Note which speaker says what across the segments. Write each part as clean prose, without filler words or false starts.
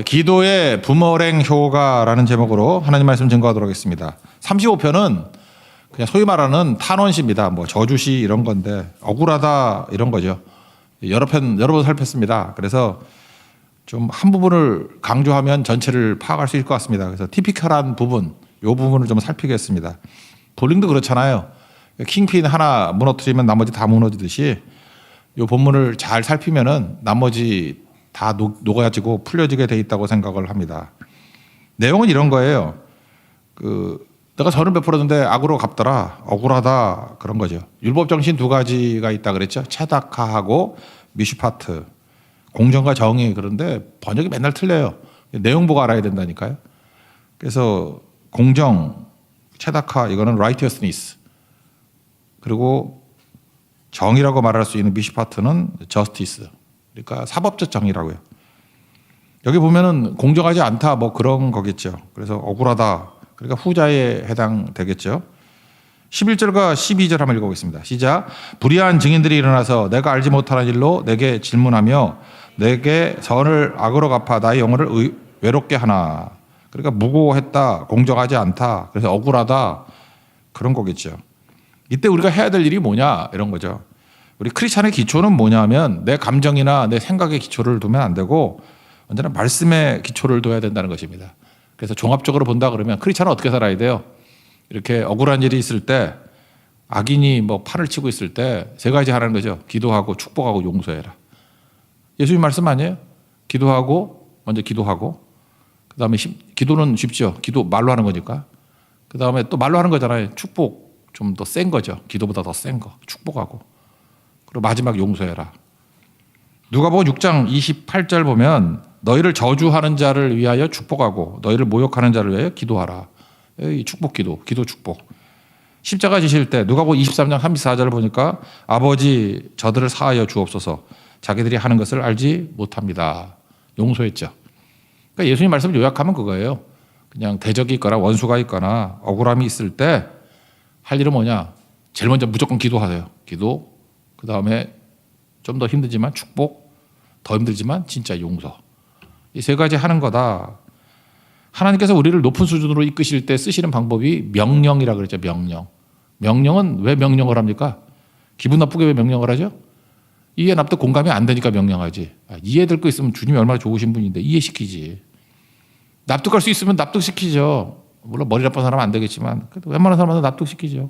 Speaker 1: 기도의 부머랭 효과라는 제목으로 하나님 말씀 증거하도록 하겠습니다. 35편은 그냥 소위 말하는 탄원시입니다. 뭐 저주시 이런 건데 억울하다 이런 거죠. 여러 번 살폈습니다. 그래서 좀 한 부분을 강조하면 전체를 파악할 수 있을 것 같습니다. 그래서 티피컬한 부분, 이 부분을 좀 살피겠습니다. 볼링도 그렇잖아요. 킹핀 하나 무너뜨리면 나머지 다 무너지듯이 이 본문을 잘 살피면은 나머지 다 녹아지고 풀려지게 돼 있다고 생각을 합니다. 내용은 이런 거예요. 내가 선을 베풀었는데 악으로 갚더라, 억울하다 그런 거죠. 율법 정신 두 가지가 있다 그랬죠. 체다카하고 미슈파트, 공정과 정의. 그런데 번역이 맨날 틀려요. 내용 보고 알아야 된다니까요. 그래서 공정, 체다카 이거는 righteousness, 그리고 정의라고 말할 수 있는 미슈파트는 justice. 그러니까 사법적 정의라고요. 여기 보면은 공정하지 않다 뭐 그런 거겠죠. 그래서 억울하다. 그러니까 후자에 해당되겠죠. 11절과 12절 한번 읽어보겠습니다. 시작. 불의한 증인들이 일어나서 내가 알지 못하는 일로 내게 질문하며 내게 선을 악으로 갚아 나의 영혼을 외롭게 하나. 그러니까 무고했다, 공정하지 않다, 그래서 억울하다 그런 거겠죠. 이때 우리가 해야 될 일이 뭐냐 이런 거죠. 우리 크리스찬의 기초는 뭐냐면 내 감정이나 내 생각의 기초를 두면 안 되고 언제나 말씀의 기초를 둬야 된다는 것입니다. 그래서 종합적으로 본다 그러면 크리스찬은 어떻게 살아야 돼요? 이렇게 억울한 일이 있을 때, 악인이 뭐 판을 치고 있을 때 세 가지 하라는 거죠. 기도하고 축복하고 용서해라. 예수님 말씀 아니에요? 기도하고, 먼저 기도하고, 그 다음에 기도는 쉽죠. 기도 말로 하는 거니까. 그 다음에 또 말로 하는 거잖아요. 축복, 좀 더 센 거죠. 기도보다 더 센 거. 축복하고. 그리고 마지막 용서해라. 누가복음 6장 28절 보면 너희를 저주하는 자를 위하여 축복하고 너희를 모욕하는 자를 위하여 기도하라. 이 축복 기도, 기도 축복. 십자가 지실 때 누가복음 23장 34절을 보니까 아버지 저들을 사하여 주옵소서 자기들이 하는 것을 알지 못합니다. 용서했죠. 그러니까 예수님 말씀 요약하면 그거예요. 그냥 대적이 있거나 원수가 있거나 억울함이 있을 때 할 일은 뭐냐? 제일 먼저 무조건 기도하세요. 기도, 그 다음에 좀 더 힘들지만 축복, 더 힘들지만 진짜 용서. 이 세 가지 하는 거다. 하나님께서 우리를 높은 수준으로 이끄실 때 쓰시는 방법이 명령이라 그랬죠. 명령. 명령은 왜 명령을 합니까? 기분 나쁘게 왜 명령을 하죠? 이해 납득 공감이 안 되니까 명령하지. 이해될 거 있으면 주님이 얼마나 좋으신 분인데 이해시키지. 납득할 수 있으면 납득시키죠. 물론 머리 나쁜 사람은 안 되겠지만 그래도 웬만한 사람은 납득시키죠.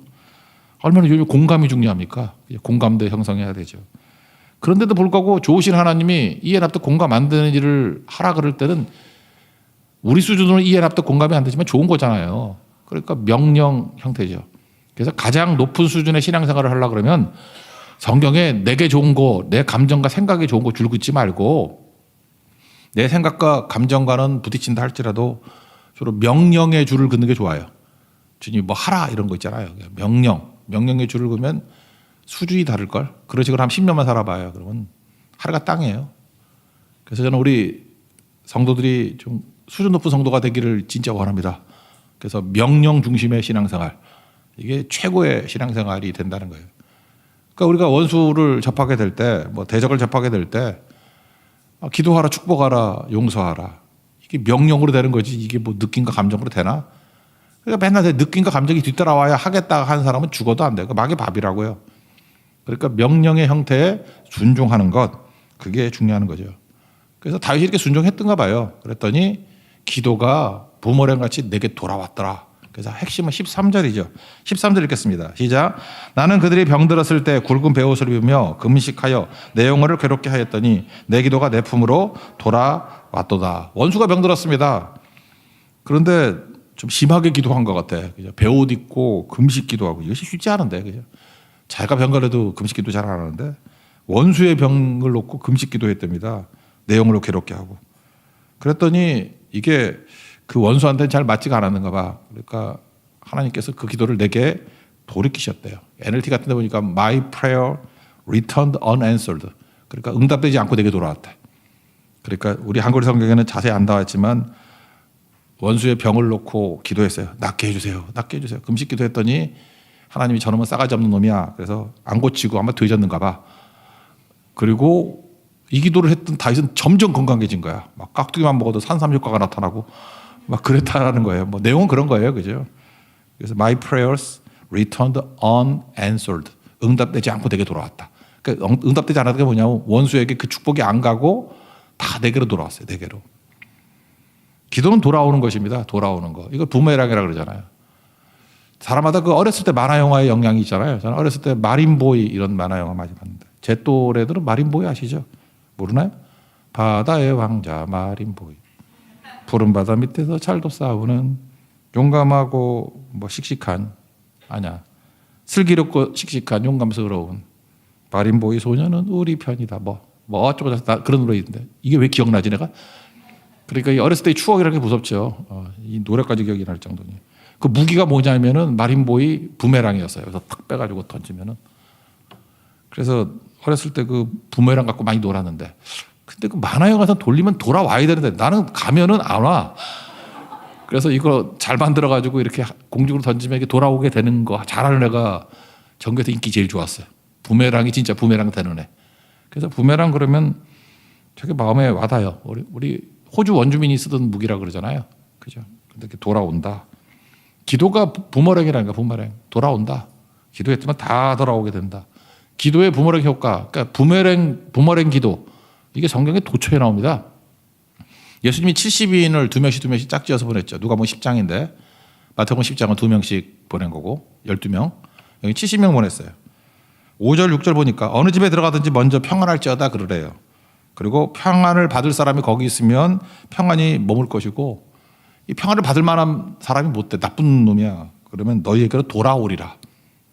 Speaker 1: 얼마나 요즘 공감이 중요합니까? 공감대 형성해야 되죠. 그런데도 불구하고 좋으신 하나님이 이해 납득 공감 안 되는 일을 하라 그럴 때는 우리 수준으로 이해 납득 공감이 안 되지만 좋은 거잖아요. 그러니까 명령 형태죠. 그래서 가장 높은 수준의 신앙생활을 하려고 그러면 성경에 내게 좋은 거, 내 감정과 생각에 좋은 거 줄긋지 말고 내 생각과 감정과는 부딪힌다 할지라도 주로 명령의 줄을 긋는 게 좋아요. 주님 뭐 하라 이런 거 있잖아요. 명령의 줄을 그으면 수준이 다를걸. 그런 식으로 한 10년만 살아봐요. 그러면 하루가 땅이에요. 그래서 저는 우리 성도들이 좀 수준 높은 성도가 되기를 진짜 원합니다. 그래서 명령 중심의 신앙생활, 이게 최고의 신앙생활이 된다는 거예요. 그러니까 우리가 원수를 접하게 될 때, 뭐 대적을 접하게 될 때 기도하라, 축복하라, 용서하라. 이게 명령으로 되는 거지 이게 뭐 느낌과 감정으로 되나? 그러니까 맨날 내 느낌과 감정이 뒤따라와야 하겠다 하는 사람은 죽어도 안 돼요. 막이 밥이라고요. 그러니까 명령의 형태에 순종하는 것, 그게 중요한 거죠. 그래서 다윗이 이렇게 순종했던가 봐요. 그랬더니 기도가 부모랭같이 내게 돌아왔더라. 그래서 핵심은 13절이죠. 13절 읽겠습니다. 시작. 나는 그들이 병들었을 때 굵은 베옷을 입으며 금식하여 내 영혼을 괴롭게 하였더니 내 기도가 내 품으로 돌아왔도다. 원수가 병들었습니다. 그런데 좀 심하게 기도한 것 같아. 그죠? 베옷 입고 금식 기도하고 이것이 쉽지 않은데. 그죠? 자기가 병 걸려도 금식 기도 잘 안 하는데 원수의 병을 놓고 금식 기도했답니다. 내 영혼을 괴롭게 하고. 그랬더니 이게 그 원수한테는 잘 맞지가 않았는가 봐. 그러니까 하나님께서 그 기도를 내게 돌이키셨대요. NLT 같은 데 보니까 My prayer returned unanswered. 그러니까 응답되지 않고 내게 돌아왔대. 그러니까 우리 한글 성경에는 자세히 안 나왔지만 원수의 병을 놓고 기도했어요. 낫게 해주세요. 낫게 해주세요. 금식 기도했더니 하나님이 저놈은 싸가지 없는 놈이야. 그래서 안 고치고 아마 되졌는가 봐. 그리고 이 기도를 했던 다윗은 점점 건강해진 거야. 막 깍두기만 먹어도 산삼 효과가 나타나고 막 그랬다라는 거예요. 뭐 내용은 그런 거예요, 그죠? 그래서 my prayers returned unanswered. 응답되지 않고 내게 돌아왔다. 그러니까 응답되지 않았던 게 뭐냐면 원수에게 그 축복이 안 가고 다 내게로 돌아왔어요. 내게로. 기도는 돌아오는 것입니다. 돌아오는 거. 이걸 부메랑이라고 그러잖아요. 사람마다 그 어렸을 때 만화 영화의 영향이 있잖아요. 저는 어렸을 때 마린보이 이런 만화 영화 많이 봤는데 제 또래들은 마린보이 아시죠? 모르나요? 바다의 왕자 마린보이. 푸른 바다 밑에서 잘도 싸우는 용감하고 뭐 씩씩한 아니야. 슬기롭고 씩씩한 용감스러운 마린보이 소녀는 우리 편이다. 뭐 어쩌고 저쩌고 그런 노래 있는데 이게 왜 기억나지 내가? 그러니까 이 어렸을 때의 추억이라는 게 무섭죠. 이 노래까지 기억이 날 정도니. 그 무기가 뭐냐면은 마린보이 부메랑이었어요. 그래서 탁 빼가지고 던지면은. 그래서 어렸을 때 그 부메랑 갖고 많이 놀았는데, 근데 그 만화 영화에서 돌리면 돌아와야 되는데 나는 가면은 안 와. 그래서 이거 잘 만들어가지고 이렇게 공중으로 던지면 이게 돌아오게 되는 거 잘하는 애가 전교에서 인기 제일 좋았어요. 부메랑이 진짜 부메랑 되는 애. 그래서 부메랑 그러면 되게 마음에 와닿아요. 우리 호주 원주민이 쓰던 무기라 그러잖아요. 그죠? 근데 이렇게 돌아온다. 기도가 부머랭이라니까, 부머랭. 돌아온다. 기도했지만 다 돌아오게 된다. 기도의 부머랭 효과. 그러니까 부머랭 기도. 이게 성경에 도처에 나옵니다. 예수님이 70인을 두 명씩 짝지어서 보냈죠. 누가복음 10장인데 마태복음 10장은 2명씩 보낸 거고 12명. 여기 70명 보냈어요. 5절 6절 보니까 어느 집에 들어가든지 먼저 평안할지어다 그러래요. 그리고 평안을 받을 사람이 거기 있으면 평안이 머물 것이고 이 평안을 받을 만한 사람이 못 돼. 나쁜 놈이야. 그러면 너희에게로 돌아오리라.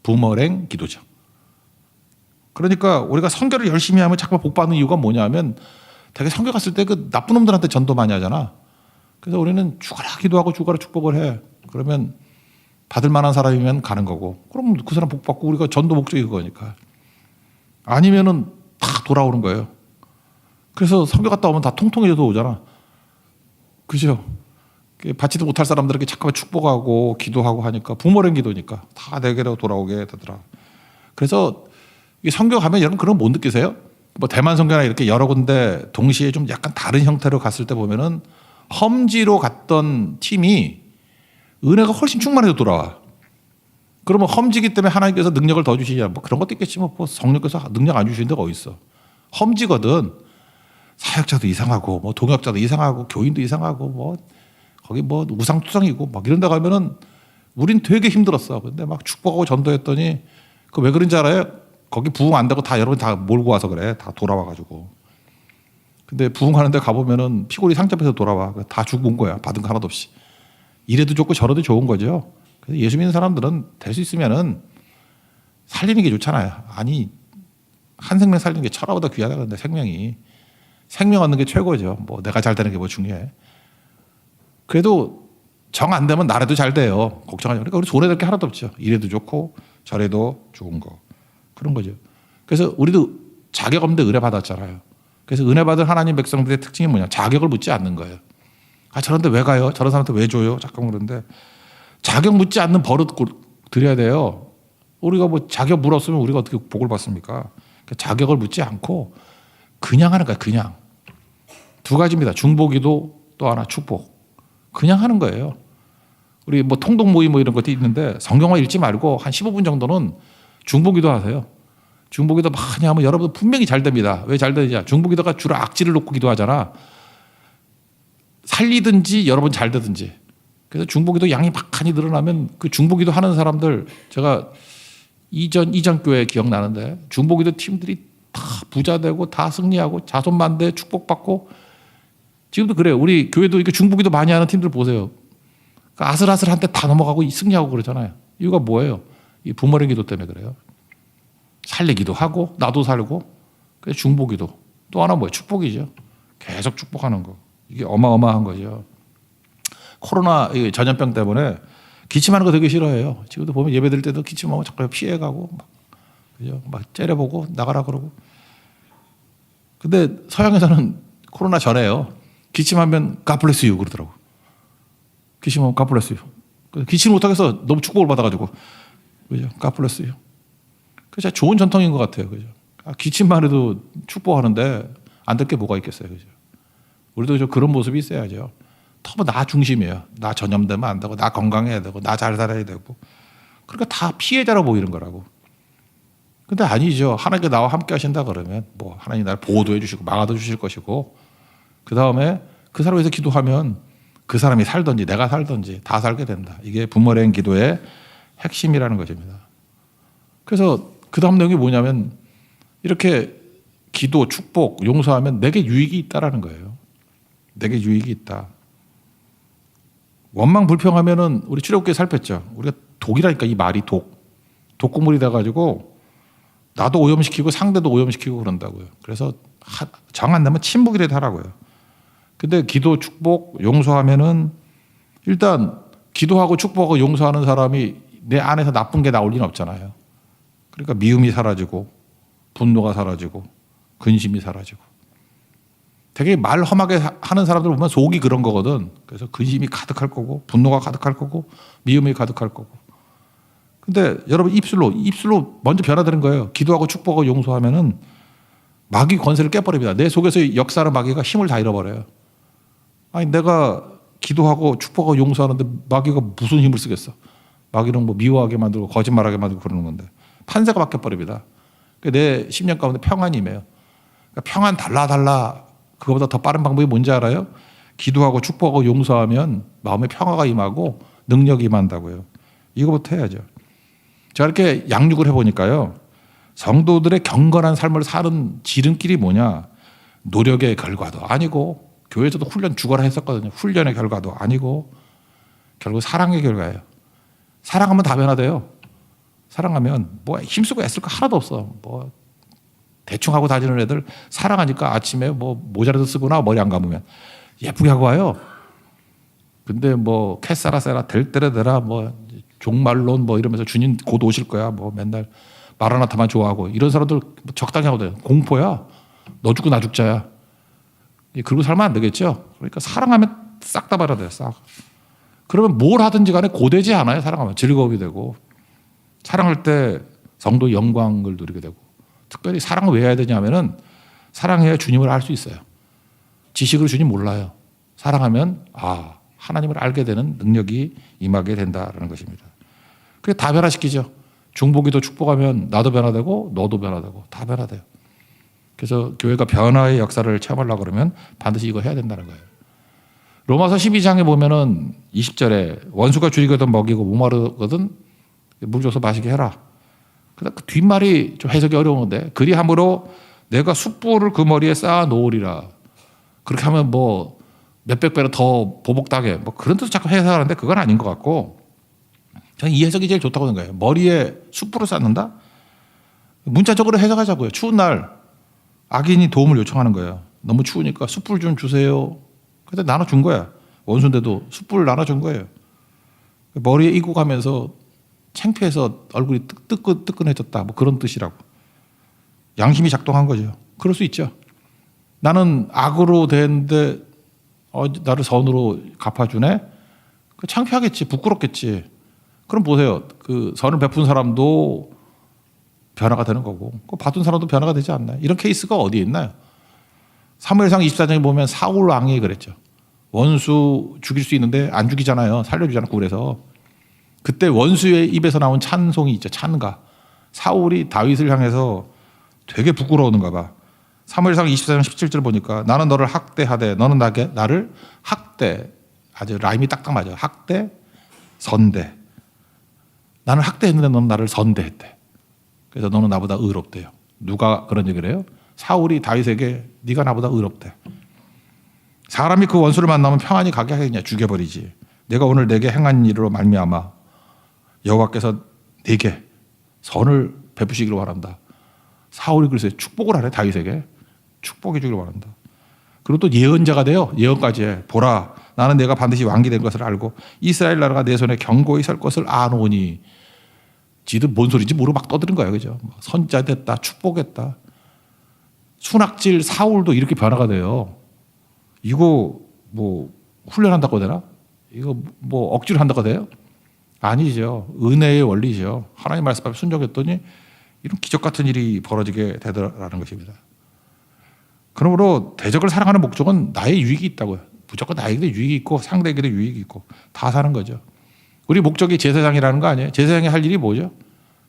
Speaker 1: 부머랭 기도죠. 그러니까 우리가 선교를 열심히 하면 자꾸 복 받는 이유가 뭐냐면 되게 선교 갔을 때 그 나쁜 놈들한테 전도 많이 하잖아. 그래서 우리는 죽어라 기도하고 죽어라 축복을 해. 그러면 받을 만한 사람이면 가는 거고. 그럼 그 사람 복 받고 우리가 전도 목적이 그거니까. 아니면은 다 돌아오는 거예요. 그래서 선교 갔다 오면 다 통통해져서 오잖아. 그죠? 받지도 못할 사람들에게 잠깐만 축복하고 기도하고 하니까 부모랭 기도니까 다 내게로 돌아오게 되더라. 그래서 이 선교 가면 여러분 그런 거 못 느끼세요? 뭐 대만 선교나 이렇게 여러 군데 동시에 좀 약간 다른 형태로 갔을 때 보면은 험지로 갔던 팀이 은혜가 훨씬 충만해서 돌아와. 그러면 험지기 때문에 하나님께서 능력을 더 주시냐 뭐 그런 것도 있겠지 뭐 성령께서 능력 안 주시는 데가 어디 있어. 험지거든. 사역자도 이상하고 뭐 동역자도 이상하고 교인도 이상하고 뭐 거기 뭐 우상투상이고 막 이런 데 가면은 우린 되게 힘들었어. 근데 막 축복하고 전도했더니 그 왜 그런지 알아요? 거기 부흥 안 되고 다 여러분 다 몰고 와서 그래. 다 돌아와가지고. 근데 부흥하는 데 가보면은 피골이 상접해서 돌아와. 다 죽은 거야. 받은 거 하나도 없이. 이래도 좋고 저래도 좋은 거죠. 그래서 예수 믿는 사람들은 될 수 있으면은 살리는 게 좋잖아요. 아니, 한 생명 살리는 게 천하보다 귀하다 그러는데 생명이. 생명 얻는 게 최고죠. 뭐 내가 잘 되는 게 뭐 중요해. 그래도 정 안 되면 나라도 잘 돼요. 걱정하지 마. 그러니까 우리 손해될 게 하나도 없죠. 이래도 좋고 저래도 좋은 거. 그런 거죠. 그래서 우리도 자격 없는데 은혜 받았잖아요. 그래서 은혜 받은 하나님 백성들의 특징이 뭐냐. 자격을 묻지 않는 거예요. 아, 저런데 왜 가요? 저런 사람한테 왜 줘요? 잠깐 그런데 자격 묻지 않는 버릇 드려야 돼요. 우리가 뭐 자격 물었으면 우리가 어떻게 복을 받습니까? 그러니까 자격을 묻지 않고 그냥 하는 거야. 그냥. 두 가지입니다. 중보기도 또 하나 축복. 그냥 하는 거예요. 우리 뭐 통독 모임 뭐 이런 것도 있는데 성경화 읽지 말고 한 15분 정도는 중보기도 하세요. 중보기도 많이 하면 여러분 분명히 잘 됩니다. 왜 잘 되느냐? 중보기도가 주로 악질을 놓고 기도하잖아. 살리든지 여러분 잘 되든지. 그래서 중보기도 양이 많이 늘어나면 그 중보기도 하는 사람들 제가 이전 교회 기억나는데 중보기도 팀들이 다 부자 되고 다 승리하고 자손 만대 축복받고 지금도 그래요. 우리 교회도 이렇게 중보기도 많이 하는 팀들 보세요. 그러니까 아슬아슬한테 다 넘어가고 승리하고 그러잖아요. 이유가 뭐예요? 이 부모님 기도 때문에 그래요. 살리기도 하고 나도 살고 그래서 중보기도 또 하나 뭐예요? 축복이죠. 계속 축복하는 거. 이게 어마어마한 거죠. 코로나 전염병 때문에 기침하는 거 되게 싫어해요. 지금도 보면 예배 드릴 때도 기침하면 자꾸 피해가고 막, 그죠? 막 째려보고 나가라 그러고. 근데 서양에서는 코로나 전에요. 기침하면 God bless you 그러더라고. 기침하면 God bless you. 기침 못하겠어. 너무 축복을 받아가지고. 그죠? God bless you. 그래서 좋은 전통인 것 같아요. 그죠? 기침만 해도 축복하는데 안 될 게 뭐가 있겠어요. 그죠? 우리도 좀 그런 모습이 있어야죠. 너무 나 중심이에요. 나 전염되면 안 되고, 나 건강해야 되고, 나 잘 살아야 되고. 그러니까 다 피해자로 보이는 거라고. 근데 아니죠. 하나님께 나와 함께 하신다 그러면 뭐 하나님 나를 보호도 해주시고 막아도 주실 것이고, 그 다음에 그 사람을 위해서 기도하면 그 사람이 살든지 내가 살든지 다 살게 된다. 이게 부모랭 기도의 핵심이라는 것입니다. 그래서 그 다음 내용이 뭐냐면 이렇게 기도, 축복, 용서하면 내게 유익이 있다라는 거예요. 내게 유익이 있다. 원망 불평하면은 우리 출애굽기에 살폈죠. 우리가 독이라니까, 이 말이 독극물이 돼가지고 나도 오염시키고 상대도 오염시키고 그런다고요. 그래서 정 안 되면 침묵이라도 하라고요. 근데 기도, 축복, 용서하면은 일단 기도하고 축복하고 용서하는 사람이 내 안에서 나쁜 게 나올 리는 없잖아요. 그러니까 미움이 사라지고 분노가 사라지고 근심이 사라지고. 되게 말 험하게 하는 사람들 보면 속이 그런 거거든. 그래서 근심이 가득할 거고 분노가 가득할 거고 미움이 가득할 거고. 근데 여러분 입술로 먼저 변화되는 거예요. 기도하고 축복하고 용서하면은 마귀 권세를 깨버립니다. 내 속에서 역사하는 마귀가 힘을 다 잃어버려요. 아니 내가 기도하고 축복하고 용서하는데 마귀가 무슨 힘을 쓰겠어. 마귀는 뭐 미워하게 만들고 거짓말하게 만들고 그러는 건데 판세가 바뀌어버립니다. 내 심령 가운데 평안이 임해요. 그러니까 평안 달라 그거보다 더 빠른 방법이 뭔지 알아요? 기도하고 축복하고 용서하면 마음에 평화가 임하고 능력이 임한다고요. 이거부터 해야죠. 제가 이렇게 양육을 해보니까요. 성도들의 경건한 삶을 사는 지름길이 뭐냐. 노력의 결과도 아니고 교회에서도 훈련 죽어라 했었거든요. 훈련의 결과도 아니고 결국 사랑의 결과예요. 사랑하면 다 변화돼요. 사랑하면 뭐 힘쓰고 애쓸 거 하나도 없어. 뭐 대충 하고 다니는 애들 사랑하니까 아침에 뭐 모자라도 쓰거나 머리 안 감으면 예쁘게 하고 와요. 근데 뭐 캐사라세라 될 때라 되라 뭐 종말론 뭐 이러면서 주님 곧 오실 거야. 뭐 맨날 마라나타만 좋아하고 이런 사람들 적당히 하고 돼요. 공포야. 너 죽고 나 죽자야. 그러고 살면 안 되겠죠. 그러니까 사랑하면 싹 다 받아야 돼요. 싹. 그러면 뭘 하든지 간에 고되지 않아요. 사랑하면 즐거움이 되고 사랑할 때 성도 영광을 누리게 되고 특별히 사랑을 왜 해야 되냐면은 사랑해야 주님을 알 수 있어요. 지식으로 주님 몰라요. 사랑하면 하나님을 알게 되는 능력이 임하게 된다라는 것입니다. 그게 다 변화시키죠. 중보기도 축복하면 나도 변화되고 너도 변화되고 다 변화돼요. 그래서 교회가 변화의 역사를 체험하려고 그러면 반드시 이거 해야 된다는 거예요. 로마서 12장에 보면은 20절에 원수가 줄이거든 먹이고 목마르거든 물 줘서 마시게 해라. 그 뒷말이 좀 해석이 어려운데 그리함으로 내가 숯불을 그 머리에 쌓아 놓으리라. 그렇게 하면 뭐 몇백 배로 더 보복당해. 뭐 그런 뜻을 자꾸 해석하는데 그건 아닌 것 같고 저는 이 해석이 제일 좋다고 생각해요. 머리에 숯불을 쌓는다? 문자적으로 해석하자고요. 추운 날 악인이 도움을 요청하는 거예요. 너무 추우니까 숯불 좀 주세요. 그때 나눠준 거야. 원수인데도 숯불을 나눠준 거예요. 머리에 이고 가면서 창피해서 얼굴이 뜨끈해졌다. 뭐 그런 뜻이라고. 양심이 작동한 거죠. 그럴 수 있죠. 나는 악으로 됐는데 나를 선으로 갚아주네. 창피하겠지. 부끄럽겠지. 그럼 보세요. 그 선을 베푼 사람도 변화가 되는 거고 받은 사람도 변화가 되지 않나요? 이런 케이스가 어디에 있나요? 사무엘상 24장에 보면 사울 왕이 그랬죠. 원수 죽일 수 있는데 안 죽이잖아요. 살려주잖아요. 그래서 그때 원수의 입에서 나온 찬송이 있죠. 찬가. 사울이 다윗을 향해서 되게 부끄러웠는가 봐. 사무엘상 24장 17절 보니까 나는 너를 학대하되 너는 나를 학대. 아주 라임이 딱딱 맞아요. 학대, 선대. 나는 학대했는데 너는 나를 선대했대. 그래서 너는 나보다 의롭대요. 누가 그런 얘기를 해요? 사울이 다윗에게 네가 나보다 의롭대. 사람이 그 원수를 만나면 평안히 가게 하겠냐? 죽여버리지. 내가 오늘 내게 행한 일로 말미암아 여호와께서 내게 선을 베푸시기를 바란다. 사울이 그래서 축복을 하래 다윗에게. 축복해 주기를 바란다. 그리고 또 예언자가 돼요. 예언까지 해. 보라 나는 내가 반드시 왕이 된 것을 알고 이스라엘 나라가 내 손에 견고히 설 것을 아노니. 지들 뭔 소리인지 모르고 막 떠드는 거야. 그죠? 선자 됐다. 축복했다. 순학질 사울도 이렇게 변화가 돼요. 이거 뭐 훈련한다고 되나? 이거 뭐 억지로 한다고 돼요? 아니죠. 은혜의 원리죠. 하나님 말씀 앞에 순종했더니 이런 기적 같은 일이 벌어지게 되더라는 것입니다. 그러므로 대적을 사랑하는 목적은 나의 유익이 있다고요. 무조건 나에게도 유익이 있고 상대에게도 유익이 있고 다 사는 거죠. 우리 목적이 제사장이라는 거 아니에요? 제사장이 할 일이 뭐죠?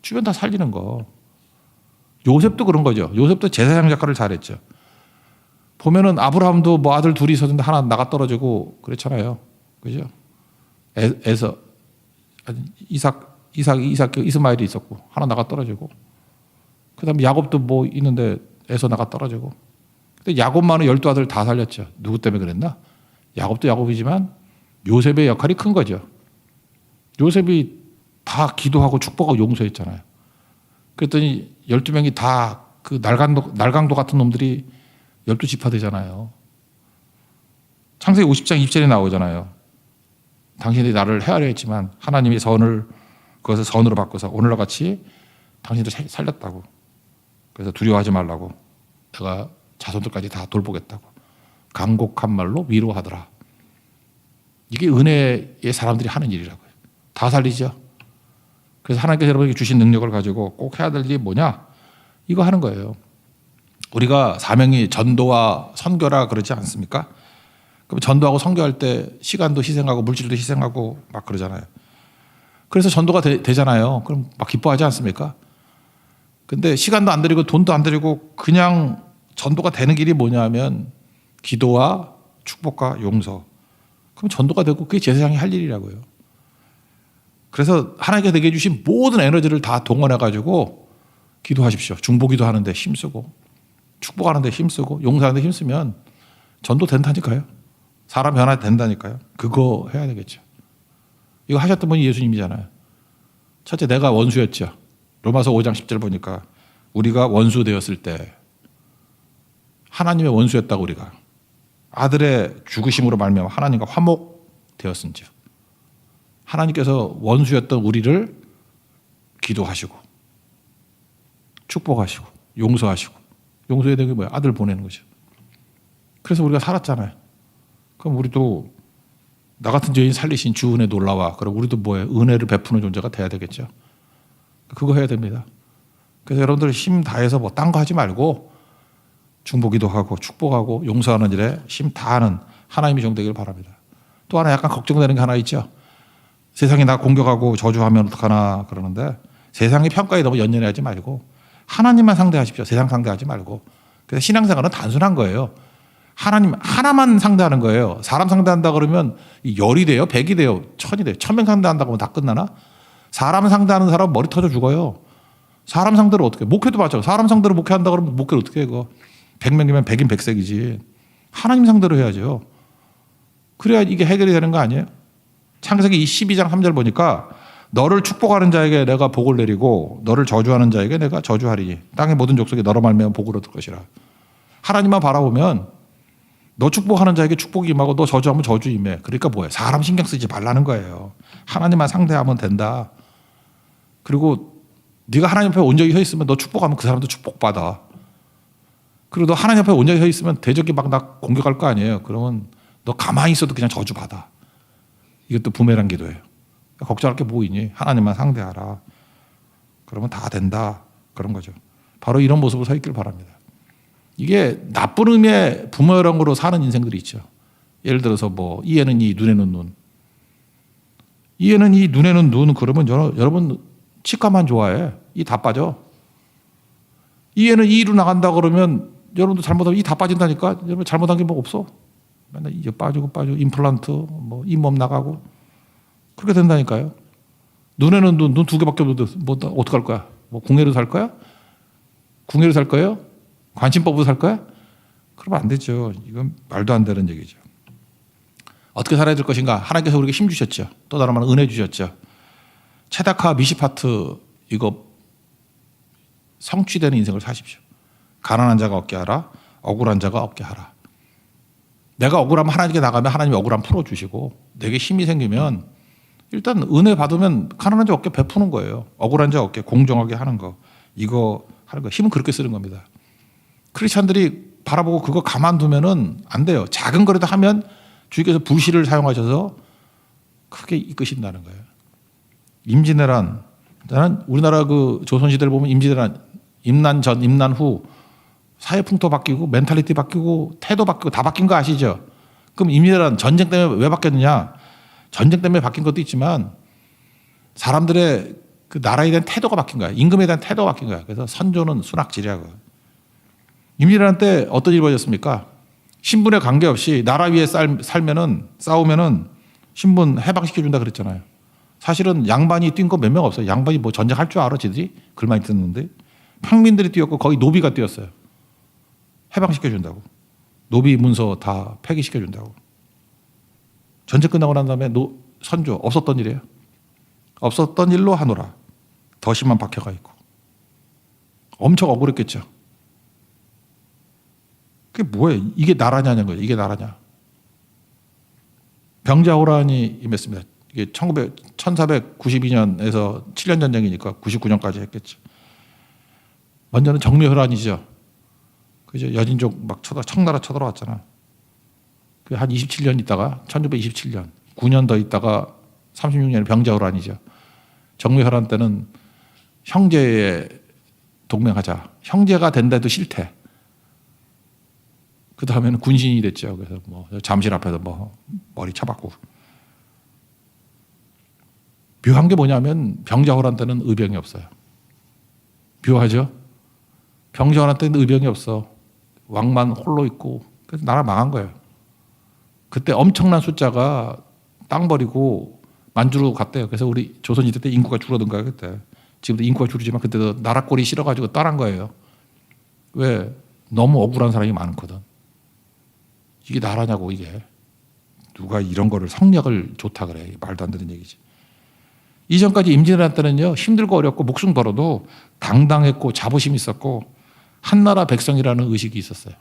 Speaker 1: 주변 다 살리는 거. 요셉도 그런 거죠. 요셉도 제사장 역할을 잘했죠. 보면은 아브라함도 뭐 아들 둘이 있었는데 하나 나가 떨어지고 그랬잖아요. 그죠? 에서 이스마엘이 있었고 하나 나가 떨어지고 그다음에 야곱도 뭐 있는데 에서 나가 떨어지고 근데 야곱만은 12아들 다 살렸죠. 누구 때문에 그랬나? 야곱도 야곱이지만 요셉의 역할이 큰 거죠. 요셉이 다 기도하고 축복하고 용서했잖아요. 그랬더니 12명이 다 그 날강도 같은 놈들이 12지파 되잖아요. 창세기 50장 20절에 나오잖아요. 당신들이 나를 헤아려 했지만 하나님이 그것을 선으로 바꿔서 오늘과 같이 당신들 살렸다고. 그래서 두려워하지 말라고. 내가 자손들까지 다 돌보겠다고. 간곡한 말로 위로하더라. 이게 은혜의 사람들이 하는 일이라고요. 다 살리죠. 그래서 하나님께서 여러분에게 주신 능력을 가지고 꼭 해야 될 일이 뭐냐? 이거 하는 거예요. 우리가 사명이 전도와 선교라 그러지 않습니까? 그럼 전도하고 선교할 때 시간도 희생하고 물질도 희생하고 막 그러잖아요. 그래서 전도가 되잖아요. 그럼 막 기뻐하지 않습니까? 근데 시간도 안 들이고 돈도 안 들이고 그냥 전도가 되는 길이 뭐냐면 기도와 축복과 용서. 그럼 전도가 되고 그게 제사장이 할 일이라고요. 그래서 하나님께서 내게 주신 모든 에너지를 다 동원해가지고 기도하십시오. 중보기도 하는데 힘쓰고 축복하는데 힘쓰고 용서하는데 힘쓰면 전도 된다니까요. 사람 변화 된다니까요. 그거 해야 되겠죠. 이거 하셨던 분이 예수님이잖아요. 첫째 내가 원수였죠. 로마서 5장 10절 보니까 우리가 원수 되었을 때 하나님의 원수였다고 우리가 아들의 죽으심으로 말미암아 하나님과 화목되었은즉 하나님께서 원수였던 우리를 기도하시고 축복하시고 용서하시고 용서해야 되는 게 뭐야? 아들 보내는 거죠. 그래서 우리가 살았잖아요. 그럼 우리도 나 같은 죄인 살리신 주 은혜 놀라와. 그럼 우리도 뭐예요? 은혜를 베푸는 존재가 돼야 되겠죠. 그거 해야 됩니다. 그래서 여러분들 힘 다해서 뭐 딴 거 하지 말고 중보기도 하고 축복하고 용서하는 일에 힘 다하는 하나님의 종 되기를 바랍니다. 또 하나 약간 걱정되는 게 하나 있죠. 세상이 나 공격하고 저주하면 어떡하나 그러는데 세상의 평가에 너무 연연하지 말고 하나님만 상대하십시오. 세상 상대하지 말고. 그래서 신앙생활은 단순한 거예요. 하나님 하나만 상대하는 거예요. 사람 상대한다 그러면 열이 돼요, 100이 돼요, 1000이 돼요. 1000명 상대한다고 하면 다 끝나나? 사람 상대하는 사람은 머리 터져 죽어요. 사람 상대로 어떻게 해? 목회도 마찬가지고 사람 상대로 목회한다 그러면 목회를 어떻게 해? 그거 100명이면 100인 100색이지. 하나님 상대로 해야죠. 그래야 이게 해결이 되는 거 아니에요? 창세기 12장 3절 보니까 너를 축복하는 자에게 내가 복을 내리고 너를 저주하는 자에게 내가 저주하리니 땅의 모든 족속이 너로 말미암아 복을 얻을 것이라. 하나님만 바라보면 너 축복하는 자에게 축복이 임하고 너 저주하면 저주 임해. 그러니까 뭐예요? 사람 신경 쓰지 말라는 거예요. 하나님만 상대하면 된다. 그리고 네가 하나님 앞에 온전히 서 있으면 너 축복하면 그 사람도 축복받아. 그리고 너 하나님 앞에 온전히 서 있으면 대적이 막 나 공격할 거 아니에요. 그러면 너 가만히 있어도 그냥 저주받아. 이것도 부메랑 기도예요. 걱정할 게 뭐 있니? 하나님만 상대하라. 그러면 다 된다. 그런 거죠. 바로 이런 모습으로 서 있길 바랍니다. 이게 나쁜 의미의 부메랑으로 사는 인생들이 있죠. 예를 들어서 뭐 이에는 이, 눈에는 눈. 이에는 이, 눈에는 눈. 그러면 여러분 치과만 좋아해. 이 다 빠져. 이에는 이로 나간다 그러면 여러분도 잘못하면 이 다 빠진다니까. 여러분 잘못한 게 뭐 없어. 맨날 이제 빠지고 임플란트, 뭐 잇몸 나가고 그렇게 된다니까요. 눈에는 눈 2개밖에 없는데 뭐 어떡할 거야? 뭐 궁예로 살 거야? 궁예로 살 거예요? 관심법으로 살 거야? 그러면 안 되죠. 이건 말도 안 되는 얘기죠. 어떻게 살아야 될 것인가? 하나님께서 우리에게 힘 주셨죠. 또 다른 말은 은혜 주셨죠. 체다카 미시파트 이거 성취되는 인생을 사십시오. 가난한 자가 얻게 하라. 억울한 자가 얻게 하라. 내가 억울하면 하나님께 나가면 하나님이 억울함 풀어주시고 내게 힘이 생기면 일단 은혜 받으면 가난한 자 어깨 베푸는 거예요. 억울한 자 어깨 공정하게 하는 거. 이거 하는 거. 힘은 그렇게 쓰는 겁니다. 크리스찬들이 바라보고 그거 가만두면은 안 돼요. 작은 거라도 하면 주님께서 불씨를 사용하셔서 크게 이끄신다는 거예요. 임진왜란. 나는 우리나라 그 조선시대를 보면 임진왜란, 임난 전, 임난 후 사회 풍토 바뀌고 멘탈리티 바뀌고 태도 바뀌고 다 바뀐 거 아시죠? 그럼 임진왜란 전쟁 때문에 왜 바뀌었느냐? 전쟁 때문에 바뀐 것도 있지만 사람들의 그 나라에 대한 태도가 바뀐 거야. 임금에 대한 태도가 바뀐 거야. 그래서 선조는 순학질이라고. 임진왜란 때 어떤 일이 벌어졌습니까? 신분에 관계없이 나라 위에 싸우면은 신분 해방시켜준다 그랬잖아요. 사실은 양반이 뛴 거 몇 명 없어요. 양반이 뭐 전쟁할 줄 알아, 지들이? 글 많이 듣는데. 평민들이 뛰었고 거기 노비가 뛰었어요. 해방시켜준다고. 노비 문서 다 폐기시켜준다고. 전쟁 끝나고 난 다음에 선조 없었던 일이에요. 없었던 일로 하노라. 더 심한 박해가 있고. 엄청 억울했겠죠. 그게 뭐예요? 이게 나라냐는 거예요. 이게 나라냐. 병자호란이 임했습니다. 이게 1492년에서 7년 전쟁이니까 99년까지 했겠죠. 먼저는 정묘혈란이죠. 그죠? 여진족 막 청나라 쳐들어왔잖아. 한 27년 있다가 1627년 9년 더 있다가 36년에 병자호란이죠. 정묘혈란 때는 형제에 동맹하자. 형제가 된데도 싫대. 그 다음에는 군신이 됐죠. 그래서 뭐 잠실 앞에서 뭐 머리 쳐박고. 묘한 게 뭐냐면 병자호란 때는 의병이 없어요. 묘하죠? 병자호란 때는 의병이 없어. 왕만 홀로 있고. 그래서 나라 망한 거예요. 그때 엄청난 숫자가 땅 버리고 만주로 갔대요. 그래서 우리 조선시대 때 인구가 줄어든 거예요. 그때. 지금도 인구가 줄이지만 그때도 나라 꼴이 싫어가지고 떠난 거예요. 왜? 너무 억울한 사람이 많거든. 이게 나라냐고 이게. 누가 이런 거를 성략을 좋다 그래. 말도 안 되는 얘기지. 이전까지 임진왜란 때는요. 힘들고 어렵고 목숨 걸어도 당당했고 자부심 있었고 한나라 백성이라는 의식이 있었어요.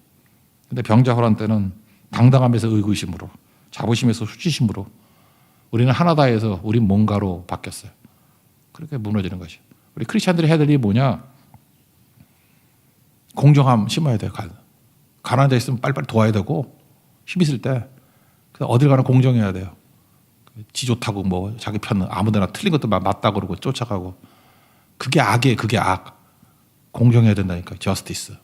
Speaker 1: 근데 병자호란 때는 당당함에서 의구심으로 자부심에서 수치심으로 우리는 하나다 해서 우린 뭔가로 바뀌었어요. 그렇게 무너지는 것이죠. 우리 크리스찬들이 해야 될 일이 뭐냐. 공정함 심어야 돼요. 가난한 자 있으면 빨리빨리 도와야 되고 힘 있을 때 어딜 가나 공정해야 돼요. 지 좋다고 뭐 자기 편 아무데나 틀린 것도 맞다 그러고 쫓아가고 그게 악이에요. 그게 악. 공정해야 된다니까. 저스티스.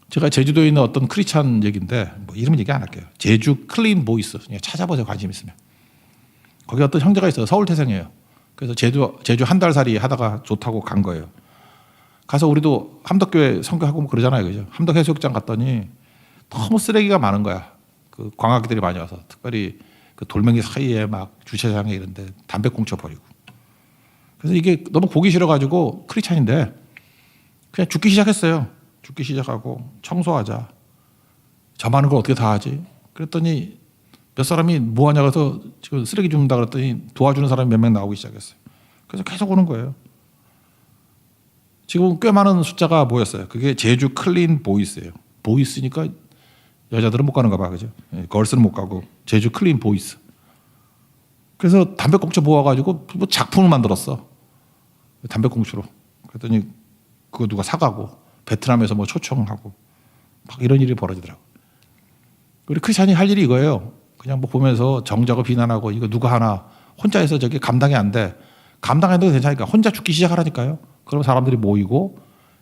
Speaker 1: 제가 제주도에 있는 어떤 크리스찬 얘기인데 뭐 이름 얘기 안 할게요. 제주 클린 보이스. 찾아보세요. 관심 있으면. 거기 어떤 형제가 있어요. 서울 태생이에요. 그래서 제주 한 달 살이 하다가 좋다고 간 거예요. 가서 우리도 함덕교회 선교하고 뭐 그러잖아요. 그죠? 함덕해수욕장 갔더니 너무 쓰레기가 많은 거야. 그 관광객들이 많이 와서 특별히 그 돌멩이 사이에 막 주차장에 이런데 담배꽁초 버리고. 그래서 이게 너무 보기 싫어가지고 크리스찬인데 그냥 죽기 시작했어요. 죽기 시작하고 청소하자. 저 많은 걸 어떻게 다 하지? 그랬더니 몇 사람이 뭐 하냐고 해서 지금 쓰레기 줍는다 그랬더니 도와주는 사람이 몇 명 나오기 시작했어요. 그래서 계속 오는 거예요. 지금 꽤 많은 숫자가 모였어요. 그게 제주 클린 보이스예요. 보이스니까 여자들은 못 가는가 봐. 그죠? 걸스는 못 가고 제주 클린 보이스. 그래서 담배꽁초 모아가지고 뭐 작품을 만들었어. 담배꽁초로. 그랬더니 그거 누가 사가고 베트남에서 뭐 초청하고 막 이런 일이 벌어지더라고. 우리 크리스찬이 할 일이 이거예요. 그냥 뭐 보면서 정적을 비난하고 이거 누가 하나 혼자 해서 저게 감당이 안 돼. 감당해도 괜찮으니까 혼자 죽기 시작하라니까요. 그럼 사람들이 모이고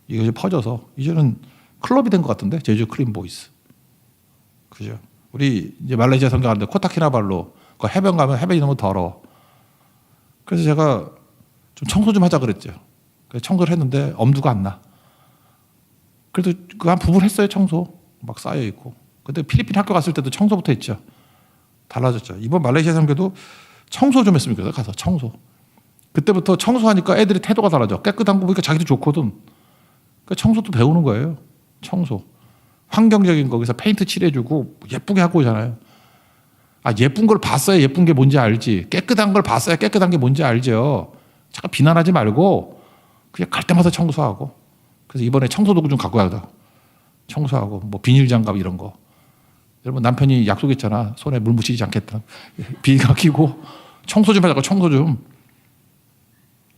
Speaker 1: 이것이 퍼져서 이제는 클럽이 된 것 같은데 제주 클린 보이스. 그죠? 우리 이제 말레이시아 선교 가는데 코타키나발루 그 해변 가면 해변이 너무 더러워. 그래서 제가 좀 청소 좀 하자 그랬죠. 그래서 청소를 했는데 엄두가 안 나. 그래도 그 한 부분 했어요. 청소 막 쌓여 있고. 근데 필리핀 학교 갔을 때도 청소부터 했죠. 달라졌죠. 이번 말레이시아 선교도 청소 좀 했으면 좋겠어요. 가서 청소. 그때부터 청소하니까 애들이 태도가 달라져. 깨끗한 거 보니까 자기도 좋거든. 그러니까 청소도 배우는 거예요. 청소. 환경적인 거기서 페인트 칠해주고 예쁘게 하고 오잖아요. 아, 예쁜 걸 봤어야 예쁜 게 뭔지 알지. 깨끗한 걸 봤어야 깨끗한 게 뭔지 알죠. 잠깐 비난하지 말고 그냥 갈 때마다 청소하고. 그래서 이번에 청소도구 좀 갖고 가자. 청소하고 뭐 비닐 장갑 이런 거. 여러분 남편이 약속했잖아. 손에 물 묻히지 않겠다. 비닐가 끼고 청소 좀 하자고 청소 좀.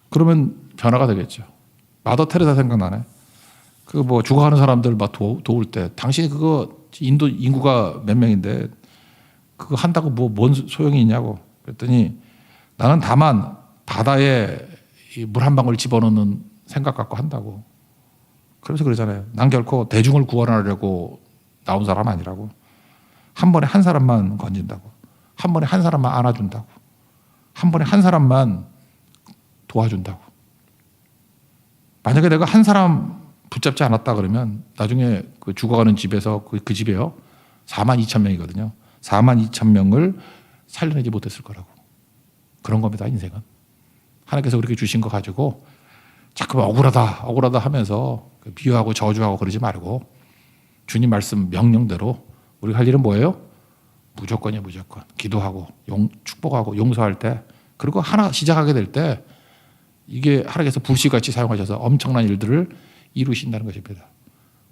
Speaker 1: 그러면 변화가 되겠죠. 마더 테레사 생각나네. 그 뭐 죽어가는 사람들 막 도울 때 당신이 그거 인도 인구가 몇 명인데 그거 한다고 뭐 뭔 소용이 있냐고. 그랬더니 나는 다만 바다에 물 한 방울 집어넣는 생각 갖고 한다고. 그래서 그러잖아요. 난 결코 대중을 구원하려고 나온 사람 아니라고. 한 번에 한 사람만 건진다고. 한 번에 한 사람만 안아준다고. 한 번에 한 사람만 도와준다고. 만약에 내가 한 사람 붙잡지 않았다 그러면 나중에 그 죽어가는 집에서 그 집에요. 42,000명이거든요. 42,000명을 살려내지 못했을 거라고. 그런 겁니다, 인생은. 하나님께서 그렇게 주신 거 가지고 자꾸 억울하다 하면서 비유하고 저주하고 그러지 말고 주님 말씀 명령대로 우리가 할 일은 뭐예요? 무조건이에요, 무조건. 기도하고 축복하고 용서할 때, 그리고 하나 시작하게 될 때 이게 하나님께서 불씨같이 사용하셔서 엄청난 일들을 이루신다는 것입니다.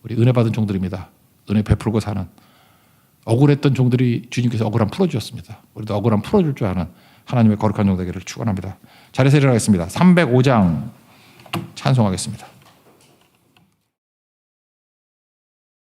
Speaker 1: 우리 은혜 받은 종들입니다. 은혜 베풀고 사는. 억울했던 종들이 주님께서 억울함 풀어주셨습니다. 우리도 억울함 풀어줄 줄 아는 하나님의 거룩한 종 되기를 축원합니다. 자리에서 일어나겠습니다. 305장 찬송하겠습니다.